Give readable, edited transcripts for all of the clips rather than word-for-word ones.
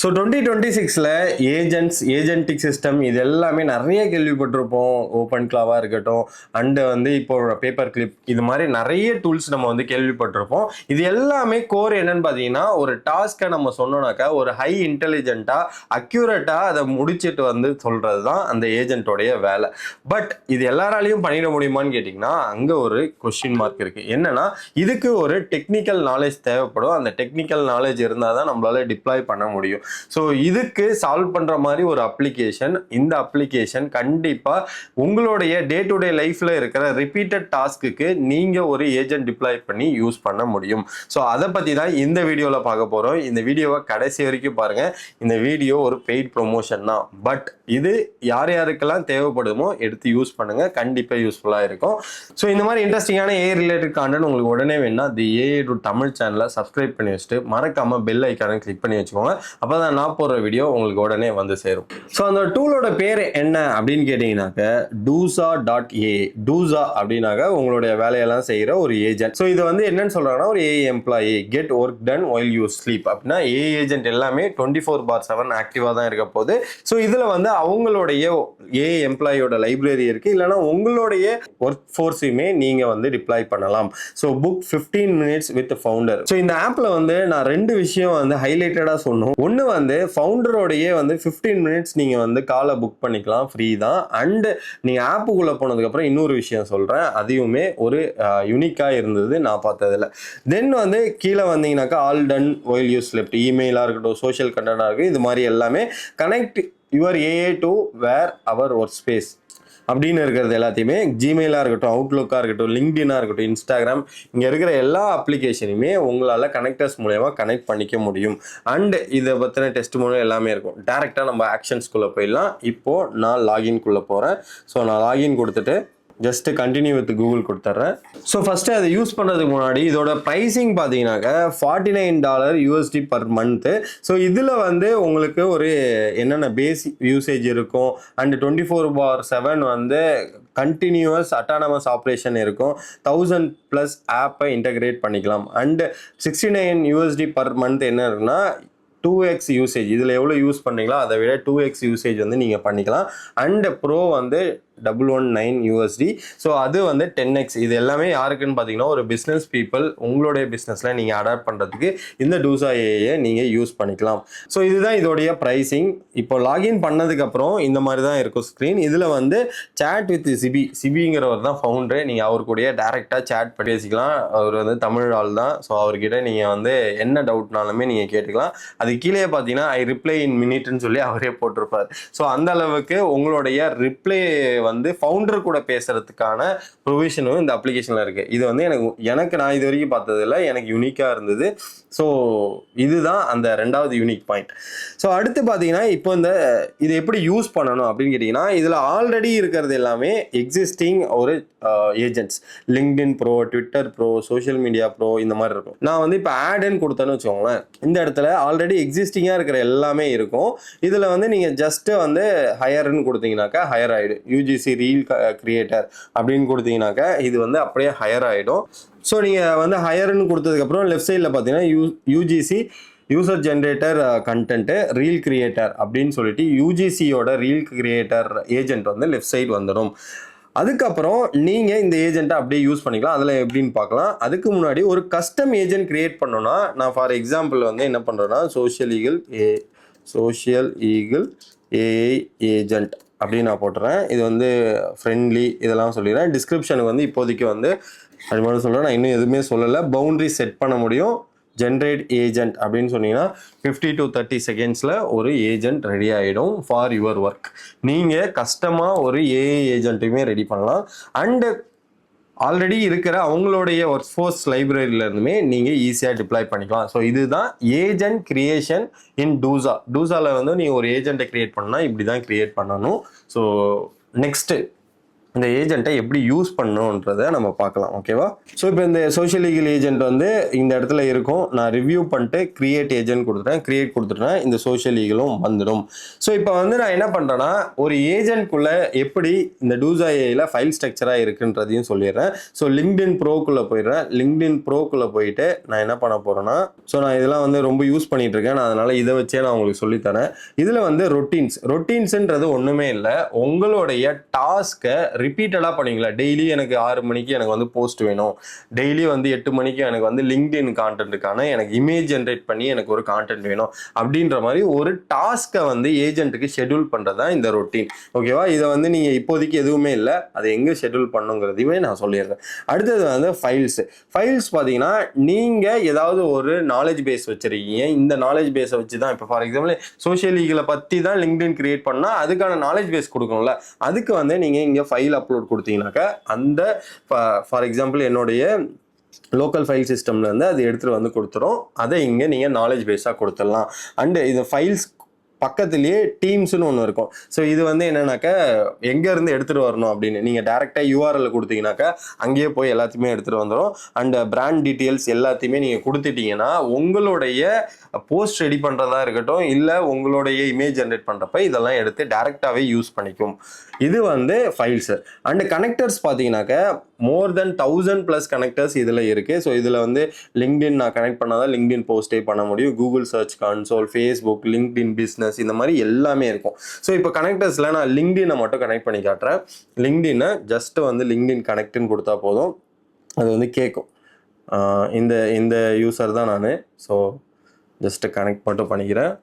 So 2026ல agentic system இது எல்லாமே நிறைய கேள்விப்பட்டிருப்போம். ஓப்பன் கிளாவாக இருக்கட்டும், அண்டு இப்போ பேப்பர் கிளிப், இது மாதிரி நிறைய டூல்ஸ் நம்ம கேள்விப்பட்டிருப்போம். இது எல்லாமே கோர் என்னன்னு பார்த்தீங்கன்னா, ஒரு டாஸ்க்கை நம்ம சொன்னோம்னாக்கா ஒரு ஹை இன்டெலிஜென்ட்டாக அக்யூரேட்டாக அதை முடிச்சுட்டு சொல்றது தான் அந்த ஏஜென்ட்டோடைய வேலை. பட் இது எல்லாராலையும் பண்ணிட முடியுமான்னு கேட்டிங்கன்னா, அங்கே ஒரு கொஸ்டின் மார்க் இருக்குது. என்னன்னா, இதுக்கு ஒரு டெக்னிக்கல் நாலேஜ் தேவைப்படும். அந்த டெக்னிக்கல் நாலேஜ் இருந்தால் தான் நம்மளால டிப்ளாய் பண்ண முடியும். ஸோ இதுக்கு சால்வ் பண்ற மாதிரி ஒரு அப்ளிகேஷன். இந்த அப்ளிகேஷன் கண்டிப்பா உங்களுடைய டே டு டே லைஃப்ல இருக்கிற ரிப்பீட்டட் டாஸ்க்கு நீங்க ஒரு ஏஜென்ட் டிப்ளாய் பண்ணி யூஸ் பண்ண முடியும். ஸோ அதை பத்தி தான் இந்த வீடியோல பார்க்க போறோம். இந்த வீடியோவை கடைசி வரைக்கும் பாருங்க. இந்த வீடியோ ஒரு பெய்ட் ப்ரொமோஷன் தான். பட் இது யார் யாருக்கெல்லாம் தேவைப்படுமோ எடுத்து யூஸ் பண்ணுங்க, கண்டிப்பா யூஸ்ஃபுல்லா இருக்கும். ஸோ இந்த மாதிரி இன்ட்ரெஸ்டிங்கான ஏ ரிலேட்டட் கான்டென்ட் உங்களுக்கு உடனே வேணும்னா தி ஏ டு தமிழ் சேனலை சப்ஸ்கிரைப் பண்ணி வச்சுட்டு மறக்காம பெல் ஐக்கானை கிளிக் பண்ணி வச்சுக்கோங்க. அப்பதான் நான் போடுற வீடியோ உங்களுக்கு உடனே வந்து சேரும். ஸோ அந்த டூலோட பேர் என்ன அப்படின்னு கேட்டீங்கன்னாக்க Duza.ai. டூசா அப்படின்னாக்க உங்களுடைய வேலையெல்லாம் செய்யற ஒரு ஏஜென்ட். ஸோ இது என்னன்னு சொல்றாங்கன்னா, ஒரு a employee get work done while you sleep அப்படின்னா ஏ ஏஜென்ட் எல்லாமே 24/7 ஆக்டிவா தான் இருக்க போகுது. ஸோ இதுல அவங்களுடைய ஏ எம்ப்ளாயோட லைப்ரரி இருக்கு, இல்லைன்னா உங்களுடைய ஒர்க் ஃபோர்ஸையுமே நீங்க டிப்ளாய் பண்ணலாம். So book 15 minutes with founder. So இந்த ஆப்ல நான் ரெண்டு விஷயம் ஹைலைட்டடா சொன்னோம். ஒன்று ஃபவுண்டரோடையே 15 minutes நீங்கள் காலை புக் பண்ணிக்கலாம், ஃப்ரீ தான். அண்ட் நீங்கள் ஆப்புக்குள்ளே போனதுக்கப்புறம் இன்னொரு விஷயம் சொல்கிறேன், அதையுமே ஒரு யூனிக்காக இருந்தது நான் பார்த்ததில்ல. தென் கீழே வந்தீங்கன்னாக்கா all done while you slept, இமெயிலாக இருக்கட்டும், சோஷியல் கண்டென்ட்டாக இருக்கட்டும், இது மாதிரி எல்லாமே connect your AI to where our workspace அப்படின்னு இருக்கிறது எல்லாத்தையுமே ஜிமெயிலாக இருக்கட்டும், அவுட்லுக்காக இருக்கட்டும், லிங்க்டினாக இருக்கட்டும், இன்ஸ்டாகிராம், இங்கே இருக்கிற எல்லா அப்ளிகேஷனையுமே உங்களால் கனெக்டர்ஸ் மூலயமா கனெக்ட் பண்ணிக்க முடியும். அண்ட் இதை பற்றின டெஸ்ட் மூலம் எல்லாமே இருக்கும். டேரெக்டாக நம்ம ஆக்ஷன்ஸ்குள்ளே போயிடலாம். இப்போது நான் லாகின்குள்ளே போகிறேன். ஸோ நான் லாகின் கொடுத்துட்டு ஜஸ்ட் கண்டினியூ வித் கூகுள் கொடுத்துட்றேன். ஸோ ஃபஸ்ட்டு அதை யூஸ் பண்ணுறதுக்கு முன்னாடி இதோட ப்ரைஸிங் பார்த்தீங்கன்னாக்கா $49 USD பர் மந்த்து. ஸோ இதில் உங்களுக்கு ஒரு என்னென்ன பேசிக் யூசேஜ் இருக்கும், அண்ட் 24/7 கண்டினியூவஸ் அட்டானமஸ் ஆப்ரேஷன் இருக்கும். 1000+ ஆப்பை இன்டகிரேட் பண்ணிக்கலாம். அண்ட் $69 USD பர் மந்த் என்ன இருக்குன்னா 2x யூசேஜ், இதில் எவ்வளோ யூஸ் பண்ணுறீங்களோ அதை விட 2x யூசேஜ் நீங்கள் பண்ணிக்கலாம். And bro $119 USD. ஸோ அது 10x. இது எல்லாமே யாருக்குன்னு பார்த்தீங்கன்னா, ஒரு பிஸ்னஸ் பீப்புள் உங்களுடைய பிஸ்னஸில் நீங்கள் அடாப்ட் பண்ணுறதுக்கு இந்த டூசா ஏஐயை நீங்கள் யூஸ் பண்ணிக்கலாம். ஸோ இதுதான் இதோடைய ப்ரைஸிங். இப்போ லாகின் பண்ணதுக்கப்புறம் இந்த மாதிரி தான் இருக்கும் ஸ்க்ரீன். இதில் சேட் வித் சிபிங்கிறவர் தான் ஃபவுண்டரு. நீங்கள் அவர் கூட டேரெக்டாக சேட் பண்ணி பேசிக்கலாம். அவர் தமிழ் ஆள் தான். ஸோ அவர்கிட்ட நீங்கள் என்ன டவுட்னாலுமே நீங்கள் கேட்டுக்கலாம். அது கீழே பார்த்தீங்கன்னா ஐ ரிப்ளை இன் மினிட்னு சொல்லி அவரே போட்டிருப்பார். ஸோ அந்த அளவுக்கு உங்களுடைய ரிப்ளை ஃபவுண்டர் கூட பேசுறதுக்கான ப்ரொவிஷனும் இந்த அப்ளிகேஷன்ல இருக்கு. இது எனக்கு நான் இது வரைக்கும் பார்த்ததில்ல, எனக்கு யூனிக்கா இருந்தது. ஸோ இதுதான் அந்த ரெண்டாவது யூனிக் பாயிண்ட். ஸோ அடுத்து பார்த்தீங்கன்னா, இப்போ இது எப்படி யூஸ் பண்ணணும் அப்படின்னு கேட்டிங்கன்னா, இதில் ஆல்ரெடி இருக்கிறது எல்லாமே எக்ஸிஸ்டிங் ஒரு agents. LinkedIn bro, Twitter bro, social media bro, இந்த மாதிரி இருக்கும். நான் இப்போ ஆடுன்னு கொடுத்தேன்னு வச்சுக்கோங்களேன், இந்த இடத்துல ஆல்ரெடி எக்ஸிஸ்டிங்காக இருக்கிற எல்லாமே இருக்கும். இதில் நீங்கள் ஜஸ்ட்டு ஹையர்னு கொடுத்தீங்கன்னாக்கா ஹையர் ஆகிடும். யூஜிசி ரீல் கிரியேட்டர் அப்படின்னு கொடுத்தீங்கன்னாக்கா இது அப்படியே ஹையர் ஆகிடும். ஸோ நீங்கள் ஹையர்னு கொடுத்ததுக்கப்புறம் லெஃப்ட் சைடில் பார்த்தீங்கன்னா UGC user generator content reel creator அப்படின்னு சொல்லிட்டு யூஜிசியோட reel creator agent left side வந்துடும். அதுக்கப்புறம் நீங்கள் இந்த ஏஜென்ட்டை அப்படியே யூஸ் பண்ணிக்கலாம். அதில் எப்படின்னு பார்க்கலாம். அதுக்கு முன்னாடி ஒரு கஸ்டம் ஏஜென்ட் கிரியேட் பண்ணோன்னா, நான் ஃபார் எக்ஸாம்பிள் என்ன பண்ணுறேன்னா, சோஷியல் ஈகிள் ஏஐ ஏஜென்ட் அப்படின்னு நான் போட்டுறேன். இது ஃப்ரெண்ட்லி இதெல்லாம் சொல்லிடுறேன். டிஸ்கிரிப்ஷனுக்கு இப்போதைக்கு அது மாதிரி சொல்கிறேன். நான் இன்னும் எதுவுமே சொல்லலை. பவுண்ட்ரி செட் பண்ண முடியும். ஜென்ரேட் ஏஜென்ட் அப்படின்னு சொன்னீங்கன்னா 50 to 30 செகண்ட்ஸில் ஒரு ஏஜென்ட் ரெடி ஆகிடும் ஃபார் யுவர் ஒர்க். நீங்கள் கஸ்டமாக ஒரு ஏஐ ஏஜென்ட்டுமே ரெடி பண்ணலாம். அண்டு ஆல்ரெடி இருக்கிற அவங்களுடைய ஒர்க் ஃபோர்ஸ் லைப்ரரியிலேருந்துமே நீங்கள் ஈஸியாக டிப்ளாய் பண்ணிக்கலாம். ஸோ இதுதான் ஏஜென்ட் கிரியேஷன் இன் டூசா. டூசாவில் நீங்கள் ஒரு ஏஜென்ட்டை கிரியேட் பண்ணால் இப்படி தான் கிரியேட் பண்ணணும். ஸோ நெக்ஸ்ட்டு இந்த ஏஜென்ட்டை எப்படி யூஸ் பண்ணணுன்றதை நம்ம பார்க்கலாம். ஓகேவா? ஸோ இப்போ இந்த சோஷியல் லீகல் ஏஜென்ட் வந்து இந்த இடத்துல இருக்கும். நான் ரிவ்யூ பண்ணிட்டு கிரியேட் ஏஜென்ட் கொடுத்துட்டேன். கிரியேட் கொடுத்துட்டேன், இந்த சோஷியல் லீகலும் வந்துடும். ஸோ இப்போ வந்து நான் என்ன பண்ணுறேன்னா, ஒரு ஏஜென்ட்குள்ளே எப்படி இந்த டூசா ஏஐல ஃபைல் ஸ்ட்ரக்சராக இருக்குன்றதையும் சொல்லிடுறேன். ஸோ லிங்க்டின் ப்ரோக்குள்ளே போயிடுறேன். லிங்க்டின் ப்ரோக்குள்ளே போயிட்டு நான் என்ன பண்ண போகிறேன்னா, ஸோ நான் இதெல்லாம் வந்து ரொம்ப யூஸ் பண்ணிட்டு இருக்கேன். நான் அதனால் இதை வச்சே நான் உங்களுக்கு சொல்லித்தரேன். இதில் வந்து ரொட்டீன்ஸ்ன்றது ஒன்றுமே இல்லை. உங்களுடைய டாஸ்க்கை ரிப்பீட்டடாக பண்ணீங்களா, டெய்லி எனக்கு 6 மணிக்கு எனக்கு வந்து போஸ்ட் வேணும், டெய்லி வந்து 8 மணிக்கு எனக்கு வந்து லிங்க்டின் கான்டென்ட்டுக்கான எனக்கு இமேஜ் ஜென்ரேட் பண்ணி எனக்கு ஒரு கான்டென்ட் வேணும் அப்படின்ற மாதிரி ஒரு டாஸ்க்கை வந்து ஏஜென்ட்டுக்கு ஷெட்யூல் பண்ணுறது தான் இந்த ரொட்டீன். ஓகேவா? இதை வந்து நீங்கள் இப்போதைக்கு எதுவுமே இல்லை, அதை எங்கே ஷெட்யூல் பண்ணுங்கிறதையுமே நான் சொல்லிடுறேன். அடுத்தது வந்து ஃபைல்ஸ் பார்த்தீங்கன்னா, நீங்கள் ஏதாவது ஒரு நாலேஜ் பேஸ் வச்சுருக்கீங்க. இந்த நாலேஜ் பேஸை வச்சு தான் இப்போ ஃபார் எக்ஸாம்பிள் சோஷியல் லீகலை பற்றி தான் லிங்க்டின் கிரியேட் பண்ணால் அதுக்கான நாலேஜ் பேஸ் கொடுக்கணும்ல, அதுக்கு வந்து நீங்கள் இங்கே ஃபைல் அப்லோட் கொடுத்தீங்கன்னாக்கா அந்த ஃபார் எக்ஸாம்பிள் என்னுடைய லோக்கல் ஃபைல் சிஸ்டம்ல இருந்து அது எடுத்துட்டு வந்து கொடுத்துரும். அதை இங்கே நீங்கள் நாலேஜ் பேஸாக கொடுத்துடலாம். அண்டு இது ஃபைல்ஸ் பக்கத்துலேயே டீம்ஸ்னு ஒன்று இருக்கும். ஸோ இது வந்து என்னன்னாக்கா எங்கேருந்து எடுத்துகிட்டு வரணும் அப்படின்னு நீங்கள் டேரெக்டாக யூஆர்எல் கொடுத்தீங்கன்னாக்கா அங்கேயே போய் எல்லாத்தையுமே எடுத்துகிட்டு வந்துடும். அண்ட் பிராண்ட் டீட்டெயில்ஸ் எல்லாத்தையுமே நீங்கள் கொடுத்துட்டீங்கன்னா உங்களுடைய போஸ்ட் ரெடி பண்ணுறதா இருக்கட்டும், இல்லை உங்களுடைய இமேஜ் ஜென்ரேட் பண்ணுறப்ப இதெல்லாம் எடுத்து டேரெக்டாகவே யூஸ் பண்ணிக்கும். இது வந்து ஃபைல்ஸு. அண்ட் கனெக்டர்ஸ் பார்த்தீங்கன்னாக்கா மோர் தென் 1000+ கனெக்டர்ஸ் இதில் இருக்குது. ஸோ இதில் வந்து லிங்க்டின் நான் கனெக்ட் பண்ணாதான் லிங்க்டின் போஸ்ட்டே பண்ண முடியும். Google search console, Facebook, LinkedIn business, இந்த மாதிரி எல்லாமே இருக்கும். ஸோ இப்போ கனெக்டர்ஸில் நான் லிங்க்டினை மட்டும் கனெக்ட் பண்ணி காட்டுறேன். லிங்க்டினை ஜஸ்ட் வந்து லிங்க்டின் கனெக்ட்னு கொடுத்தா போதும், அது வந்து கேட்கும். இந்த யூசர் தான் நான். ஸோ ஜஸ்ட்டு கனெக்ட் மட்டும் பண்ணிக்கிறேன்.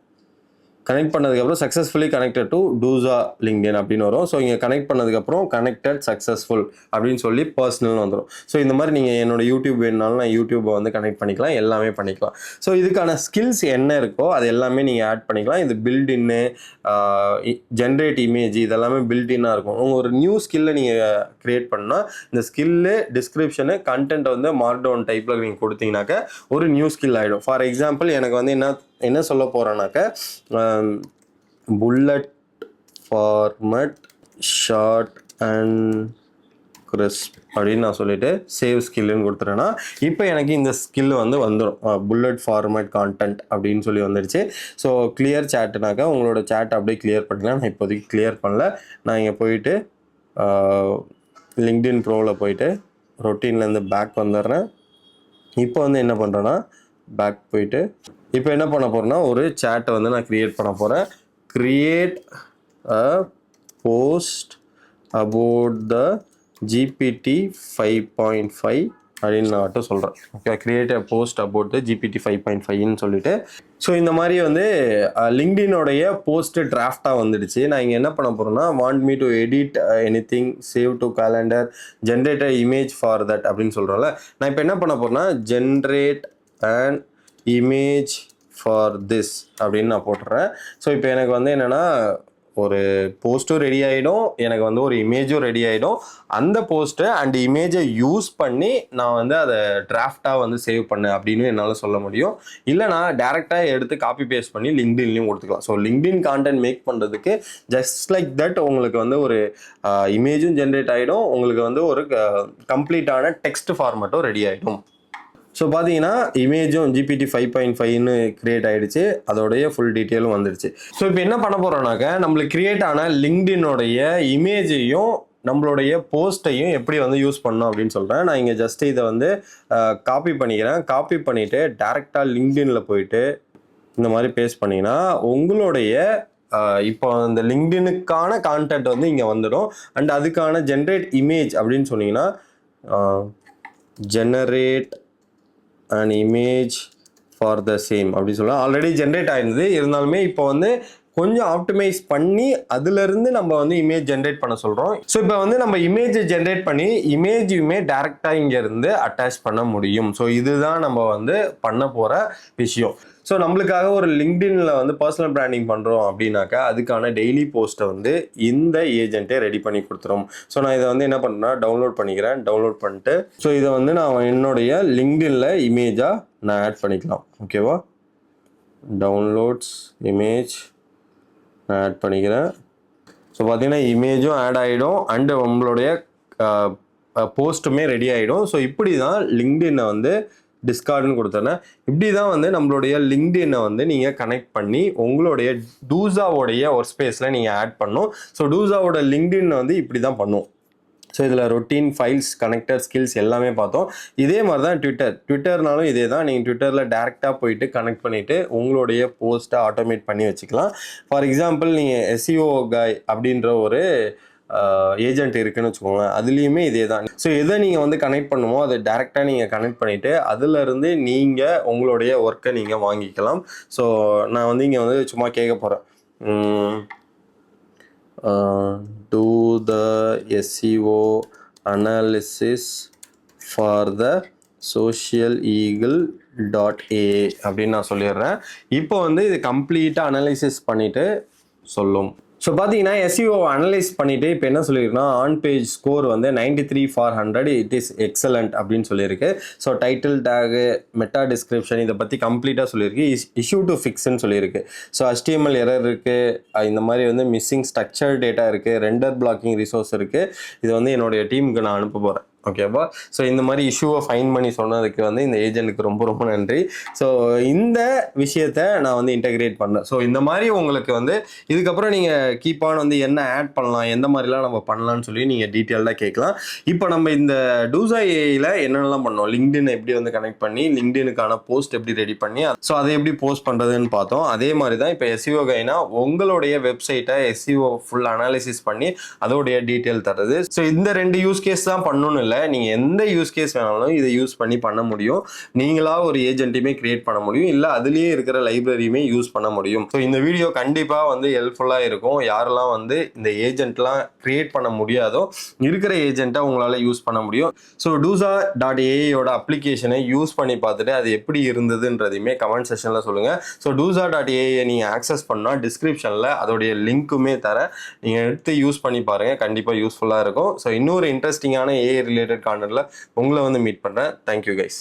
கனெக்ட் பண்ணதுக்கப்புறம் சக்ஸஸ்ஃபுல்லி கனெக்டட் டு டூசா லிங்க்டின் அப்படின்னு வரும். ஸோ இங்கே கனெக்ட் பண்ணதுக்கப்புறம் கனெக்டட் சக்ஸஸ்ஃபுல் அப்படின்னு சொல்லி பர்சனல்னு வந்துடும். ஸோ இந்த மாதிரி நீங்கள் என்னோட யூடியூப் வேணுனாலும் நான் யூடியூப்பை வந்து கனெக்ட் பண்ணிக்கலாம், எல்லாமே பண்ணிக்கலாம். ஸோ இதுக்கான ஸ்கில்ஸ் என்ன இருக்கோ அது எல்லாமே நீங்கள் ஆட் பண்ணிக்கலாம். இது பில்டின்னு, ஜென்ரேட் இமேஜ், இதெல்லாமே பில்டின்னாக இருக்கும். உங்கள் ஒரு நியூ ஸ்கில்லை நீங்கள் க்ரியேட் பண்ணால் இந்த ஸ்கில்லு, டிஸ்கிரிப்ஷனு, கண்டென்ட் வந்து மார்க்டவுன் டைப்பில் நீங்கள் கொடுத்தீங்கன்னாக்கா ஒரு நியூ ஸ்கில் ஆகிடும். ஃபார் எக்ஸாம்பிள் எனக்கு வந்து என்ன சொல்ல போகிறேன்னாக்க, bullet format short and crisp அப்படின்னு நான் சொல்லிட்டு சேவ் ஸ்கில்லுன்னு கொடுத்துறேன்னா இப்போ எனக்கு இந்த ஸ்கில் வந்து வந்துடும். புல்லட் ஃபார்மேட் கான்டென்ட் அப்படின்னு சொல்லி வந்துடுச்சு. ஸோ கிளியர் சேட்டுனாக்கா உங்களோட சேட் அப்படியே கிளியர் பண்ணிக்கலாம். நான் இப்போதைக்கு கிளியர் பண்ணல. நான் இங்கே போயிட்டு லிங்க்டின் ப்ரோவில் போயிட்டு ரொட்டீன்லேருந்து பேக் வந்துடுறேன். இப்போ வந்து என்ன பண்ணுறேன்னா பேக் போயிட்டு இப்போ என்ன பண்ண போகிறேன்னா ஒரு சேட்டை வந்து நான் க்ரியேட் பண்ண போகிறேன். Create a post about the GPT 5.5 அப்படின்னு நான் மட்டும் சொல்கிறேன். Okay, create a post about the GPT 5.5ன்னு சொல்லிட்டு. ஸோ இந்த மாதிரி வந்து லிங்க்டினோடைய போஸ்ட்டு டிராஃப்டாக வந்துடுச்சு. நான் இங்கே என்ன பண்ண போகிறேன்னா, want me to edit anything, save to calendar, generate a image for that அப்படின்னு சொல்கிறேன்ல. நான் இப்போ என்ன பண்ண போகிறேன்னா generate and image for this அப்படின்னு நான் போட்டுறேன். ஸோ இப்போ எனக்கு வந்து என்னென்னா ஒரு போஸ்ட்டும் ரெடி ஆகிடும், எனக்கு வந்து ஒரு இமேஜும் ரெடி ஆகிடும். அந்த போஸ்ட்டை அண்ட் இமேஜை யூஸ் பண்ணி நான் வந்து அதை டிராஃப்டாக வந்து சேவ் பண்ணேன் அப்படின்னு என்னால் சொல்ல முடியும். இல்லை நான் டேரெக்டாக எடுத்து காப்பி பேஸ்ட் பண்ணி லிங்க்டின்லையும் கொடுத்துக்கலாம். ஸோ லிங்க்டின் கான்டென்ட் மேக் பண்ணுறதுக்கு ஜஸ்ட் லைக் தட் உங்களுக்கு வந்து ஒரு இமேஜும் ஜென்ரேட் ஆகிடும், உங்களுக்கு வந்து ஒரு கம்ப்ளீட்டான டெக்ஸ்ட் ஃபார்மேட்டும் ரெடி ஆகிடும். ஸோ பார்த்தீங்கன்னா இமேஜும் GPT 5.5ன்னு கிரியேட் ஆகிடுச்சு, அதோடைய ஃபுல் டீட்டெயிலும் வந்துடுச்சு. ஸோ இப்போ என்ன பண்ண போகிறோம்னாக்க, நம்மளுக்கு கிரியேட் ஆன லிங்க்டினுடைய இமேஜையும் நம்மளுடைய போஸ்ட்டையும் எப்படி வந்து யூஸ் பண்ணணும் அப்படின்னு சொல்கிறேன். நான் இங்கே ஜஸ்ட் இதை வந்து காப்பி பண்ணிக்கிறேன். காப்பி பண்ணிவிட்டு டேரெக்டாக லிங்க்டினில் போயிட்டு இந்த மாதிரி பேஸ்ட் பண்ணிங்கன்னா உங்களுடைய இப்போ இந்த லிங்க்டினுக்கான கான்டென்ட் வந்து இங்கே வந்துடும். அண்ட் அதுக்கான ஜென்ரேட் இமேஜ் அப்படின்னு சொன்னீங்கன்னா generate an image for the same அப்படி சொல்லலாம். ஆல்ரெடி ஜென்ரேட் ஆயிருந்தது, இருந்தாலுமே இப்போ வந்து கொஞ்சம் ஆப்டிமைஸ் பண்ணி அதுலேருந்து நம்ம வந்து இமேஜ் ஜென்ரேட் பண்ண சொல்கிறோம். ஸோ இப்போ வந்து நம்ம இமேஜை ஜென்ரேட் பண்ணி இமேஜுமே டேரெக்டாக இங்கேருந்து அட்டாச் பண்ண முடியும். ஸோ இதுதான் நம்ம வந்து பண்ண போகிற விஷயம். ஸோ நம்மளுக்காக ஒரு லிங்க்டின்ல வந்து பர்சனல் பிராண்டிங் பண்ணுறோம் அப்படின்னாக்கா அதுக்கான டெய்லி போஸ்ட்டை வந்து இந்த ஏஜென்ட்டே ரெடி பண்ணி கொடுத்துரும். ஸோ நான் இதை வந்து என்ன பண்ணுறேன்னா டவுன்லோட் பண்ணிக்கிறேன். டவுன்லோட் பண்ணிட்டு ஸோ இதை வந்து நான் என்னுடைய லிங்க்டின்ல இமேஜாக நான் ஆட் பண்ணிக்கலாம். ஓகேவா, டவுன்லோட்ஸ் இமேஜ் நான் ஆட் பண்ணிக்கிறேன். ஸோ பார்த்தீங்கன்னா இமேஜும் ஆட் ஆகிடும் அண்டு உங்களுடைய போஸ்ட்டுமே ரெடி ஆகிடும். ஸோ இப்படி தான் லிங்க்டின்னை வந்து டிஸ்கார்டுன்னு கொடுத்தேன்னா இப்படி தான் வந்து நம்மளுடைய லிங்க்டின்னை வந்து நீங்கள் கனெக்ட் பண்ணி உங்களுடைய டூசாவோடைய ஒர்க் ஸ்பேஸில் நீங்கள் ஆட் பண்ணும். ஸோ டூசாவோட லிங்க்டின் வந்து இப்படி தான் பண்ணும். ஸோ இதில் ரொட்டீன், ஃபைல்ஸ், கனெக்டர், ஸ்கில்ஸ் எல்லாமே பார்த்தோம். இதே மாதிரி தான் ட்விட்டர்னாலும் இதே தான். நீங்கள் ட்விட்டரில் டேரெக்டாக போயிட்டு கனெக்ட் பண்ணிவிட்டு உங்களுடைய போஸ்ட்டை ஆட்டோமேட் பண்ணி வச்சுக்கலாம். ஃபார் எக்ஸாம்பிள் நீங்கள் எஸ்இஓ காய் அப்படின்ற ஒரு ஏஜென்ட் இருக்குன்னு வச்சுக்கோங்க, அதுலேயுமே இதே தான். ஸோ எதை நீங்கள் வந்து கனெக்ட் பண்ணுமோ அதை டேரெக்டாக நீங்கள் கனெக்ட் பண்ணிவிட்டு அதுலேருந்து நீங்கள் உங்களுடைய ஒர்க்கை நீங்கள் வாங்கிக்கலாம். ஸோ நான் வந்து இங்கே வந்து சும்மா கேட்க போகிறேன், do the SEO analysis for the socialeagle.a அப்படின்னு நான் சொல்லிடுறேன். இப்போ வந்து இது கம்ப்ளீட்டாக அனலைசிஸ் பண்ணிட்டு சொல்லும். ஸோ பார்த்தீங்கன்னா எஸ்இஓ அனலைஸ் பண்ணிட்டு இப்போ என்ன சொல்லியிருக்குன்னா ஆன் பேஜ் ஸ்கோர் வந்து 93/100 இட் இஸ் எக்ஸலண்ட் அப்படின்னு சொல்லியிருக்கு. So title, tag, meta description இதை பற்றி கம்ப்ளீட்டாக சொல்லியிருக்கு. இஷ்யூ டு ஃபிக்ஸ்ன்னு சொல்லியிருக்கு. ஸோ HTML எரர் இருக்குது, இந்த மாதிரி வந்து மிஸ்ஸிங் ஸ்ட்ரக்சர் டேட்டா இருக்குது, ரெண்டர் பிளாக்கிங் ரிசோர்ஸ் இருக்குது. இது வந்து என்னுடைய டீமுக்கு நான் அனுப்ப போகிறேன். ஓகேவா? ஸோ இந்த மாதிரி இஷ்யூவை ஃபைன் பண்ணி சொன்னதுக்கு வந்து இந்த ஏஜென்ட்டுக்கு ரொம்ப ரொம்ப நன்றி. ஸோ இந்த விஷயத்த நான் வந்து இன்டெகிரேட் பண்ணேன். ஸோ இந்த மாதிரி உங்களுக்கு வந்து இதுக்கப்புறம் நீங்கள் கீப்பான் வந்து என்ன ஆட் பண்ணலாம், எந்த மாதிரிலாம் நம்ம பண்ணலாம்னு சொல்லி நீங்கள் டீட்டெயில்டாக கேட்கலாம். இப்போ நம்ம இந்த டூசா ஏஐயில் என்னென்னலாம் பண்ணோம், லிங்க்டின் எப்படி வந்து கனெக்ட் பண்ணி லிங்க்டினுக்கான போஸ்ட் எப்படி ரெடி பண்ணி ஸோ அதை எப்படி போஸ்ட் பண்ணுறதுன்னு பார்த்தோம். அதே மாதிரி தான் இப்போ எஸ்இஓ கைனா உங்களுடைய வெப்சைட்டை எஸ்இஓ ஃபுல் அனாலிசிஸ் பண்ணி அதோடைய டீட்டெயில் தருது. ஸோ இந்த 2 யூஸ் கேஸ் தான் பண்ணணும்னு இல்லை, நீங்கள் எந்த யூஸ் கேஸ் வேணாலும் இதை யூஸ் பண்ணி பண்ண முடியும். நீங்களாக ஒரு ஏஜென்ட்டுமே கிரியேட் பண்ண முடியும், இல்லை அதுலேயே இருக்கிற லைப்ரரியுமே யூஸ் பண்ண முடியும். ஸோ இந்த வீடியோ கண்டிப்பாக வந்து ஹெல்ப்ஃபுல்லாக இருக்கும். யாரெல்லாம் வந்து இந்த ஏஜென்ட்லாம் கிரியேட் பண்ண முடியாதோ இருக்கிற ஏஜென்ட்டை உங்களால் யூஸ் பண்ண முடியும். ஸோ டூசா.ஏஐயோட அப்ளிகேஷனை யூஸ் பண்ணி பார்த்துட்டு அது எப்படி இருந்ததுன்றதையுமே கமெண்ட் செக்ஷனில் சொல்லுங்கள். ஸோ டூசா.ஏஐயை நீங்கள் ஆக்சஸ் பண்ணால் டிஸ்கிரிப்ஷனில் அதோடைய லிங்க்குமே தரேன், நீங்கள் எடுத்து யூஸ் பண்ணி பாருங்கள், கண்டிப்பாக யூஸ்ஃபுல்லாக இருக்கும். ஸோ இன்னொரு இன்ட்ரெஸ்டிங்கான ஏஐ ரிலேட்டட் கான்டென்ட்ல உங்களை வந்து மீட் பண்றேன். Thank you guys.